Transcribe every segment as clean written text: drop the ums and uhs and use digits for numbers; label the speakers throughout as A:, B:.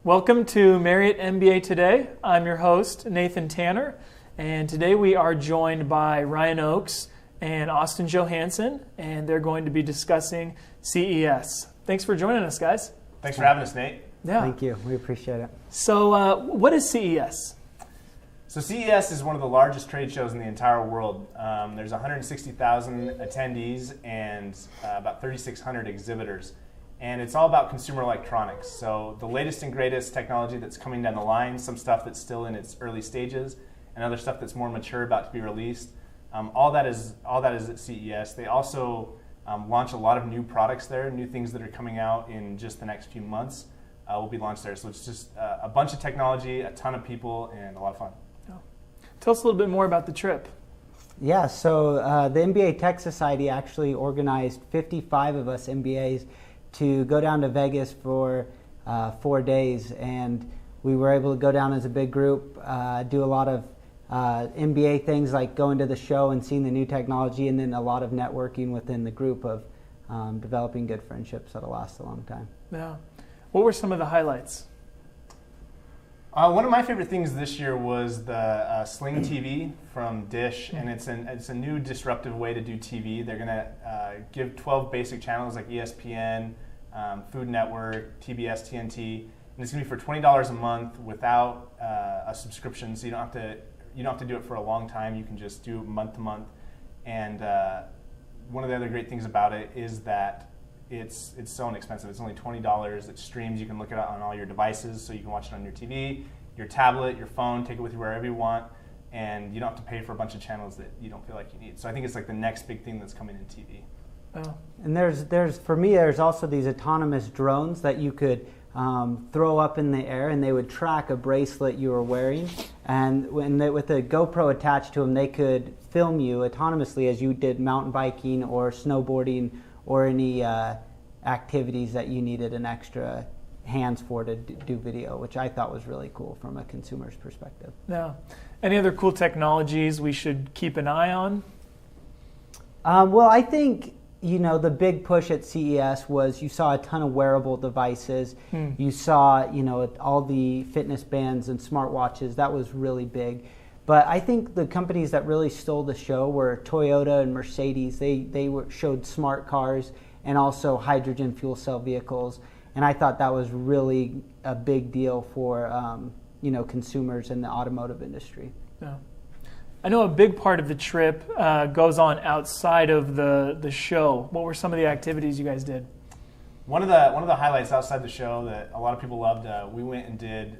A: Welcome to Marriott MBA Today. I'm your host, Nathan Tanner, and today we are joined by Ryan Oaks and Austin Johansen, and they're going to be discussing CES. Thanks for joining us, guys.
B: Thanks for having us, Nate.
A: Yeah.
C: Thank you. We appreciate it.
A: So what is CES?
B: So CES is one of the largest trade shows in the entire world. There's 160,000 attendees and about 3,600 exhibitors. And it's all about consumer electronics. So the latest and greatest technology that's coming down the line, some stuff that's still in its early stages, and other stuff that's more mature, about to be released. All that is at CES. They also launch a lot of new products there, new things that are coming out in just the next few months will be launched there. So it's just a bunch of technology, a ton of people, and a lot of fun.
A: Oh. Tell us a little bit more about the trip.
C: Yeah, so the MBA Tech Society actually organized 55 of us MBAs to go down to Vegas for 4 days, and we were able to go down as a big group, do a lot of MBA things like going to the show and seeing the new technology, and then a lot of networking within the group of developing good friendships that'll last a long time.
A: Yeah. What were some of the highlights?
B: One of my favorite things this year was the Sling TV from Dish, and it's a new disruptive way to do TV. They're going to give 12 basic channels like ESPN, Food Network, TBS, TNT, and it's going to be for $20 a month without a subscription, so you don't have to do it for a long time. You can just do it month to month. And one of the other great things about it is that it's so inexpensive. It's only $20. It streams. You can look at it on all your devices, so you can watch it on your TV, your tablet, your phone, take it with you wherever you want, and you don't have to pay for a bunch of channels that you don't feel like you need. So I think it's like the next big thing that's coming in TV.
A: Oh.
C: And there's also these autonomous drones that you could throw up in the air, and they would track a bracelet you were wearing, and with a GoPro attached to them, they could film you autonomously as you did mountain biking or snowboarding or any activities that you needed an extra hands for to do video, which I thought was really cool from a consumer's perspective.
A: Yeah. Any other cool technologies we should keep an eye on?
C: Well, I think the big push at CES was you saw a ton of wearable devices. You saw all the fitness bands and smartwatches. That was really big. But I think the companies that really stole the show were Toyota and Mercedes. They showed smart cars and also hydrogen fuel cell vehicles. And I thought that was really a big deal for consumers in the automotive industry.
A: Yeah. I know a big part of the trip goes on outside of the show. What were some of the activities you guys did?
B: One of the highlights outside the show that a lot of people loved, we went and did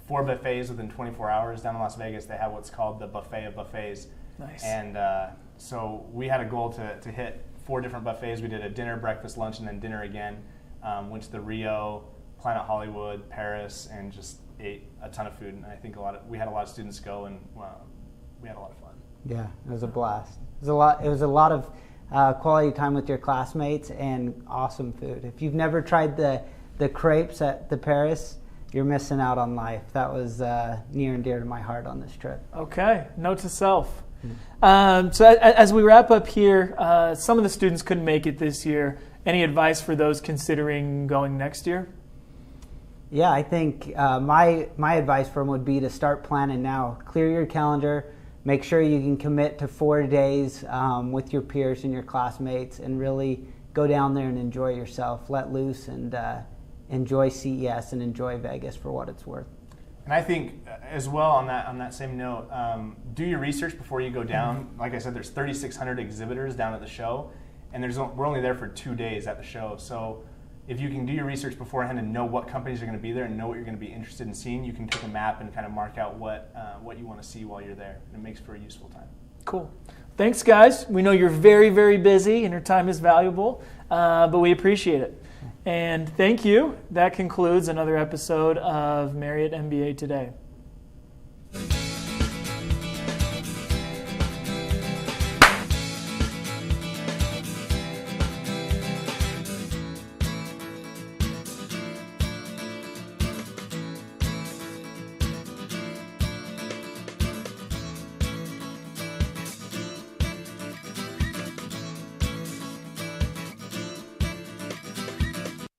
B: 4 buffets within 24 hours down in Las Vegas. They have what's called the Buffet of Buffets.
A: Nice.
B: And so we had a goal to hit 4 different buffets. We did a dinner, breakfast, lunch, and then dinner again. Went to the Rio, Planet Hollywood, Paris, and just ate a ton of food. And I think we had a lot of students go, and we had a lot of fun.
C: Yeah, it was a blast. It was a lot of quality time with your classmates and awesome food. If you've never tried the crepes at the Paris, you're missing out on life. That was near and dear to my heart on this trip.
A: Okay, note to self. So as we wrap up here, some of the students couldn't make it this year. Any advice for those considering going next year?
C: Yeah, I think my advice for them would be to start planning now. Clear your calendar. Make sure you can commit to 4 days with your peers and your classmates, and really go down there and enjoy yourself. Let loose and enjoy CES and enjoy Vegas for what it's worth.
B: And I think as well on that same note, do your research before you go down. Like I said, there's 3,600 exhibitors down at the show, and we're only there for 2 days at the show. So if you can do your research beforehand and know what companies are going to be there and know what you're going to be interested in seeing, you can take a map and kind of mark out what you want to see while you're there. And it makes for a useful time.
A: Cool. Thanks, guys. We know you're very, very busy and your time is valuable, but we appreciate it. And thank you. That concludes another episode of Marriott MBA Today.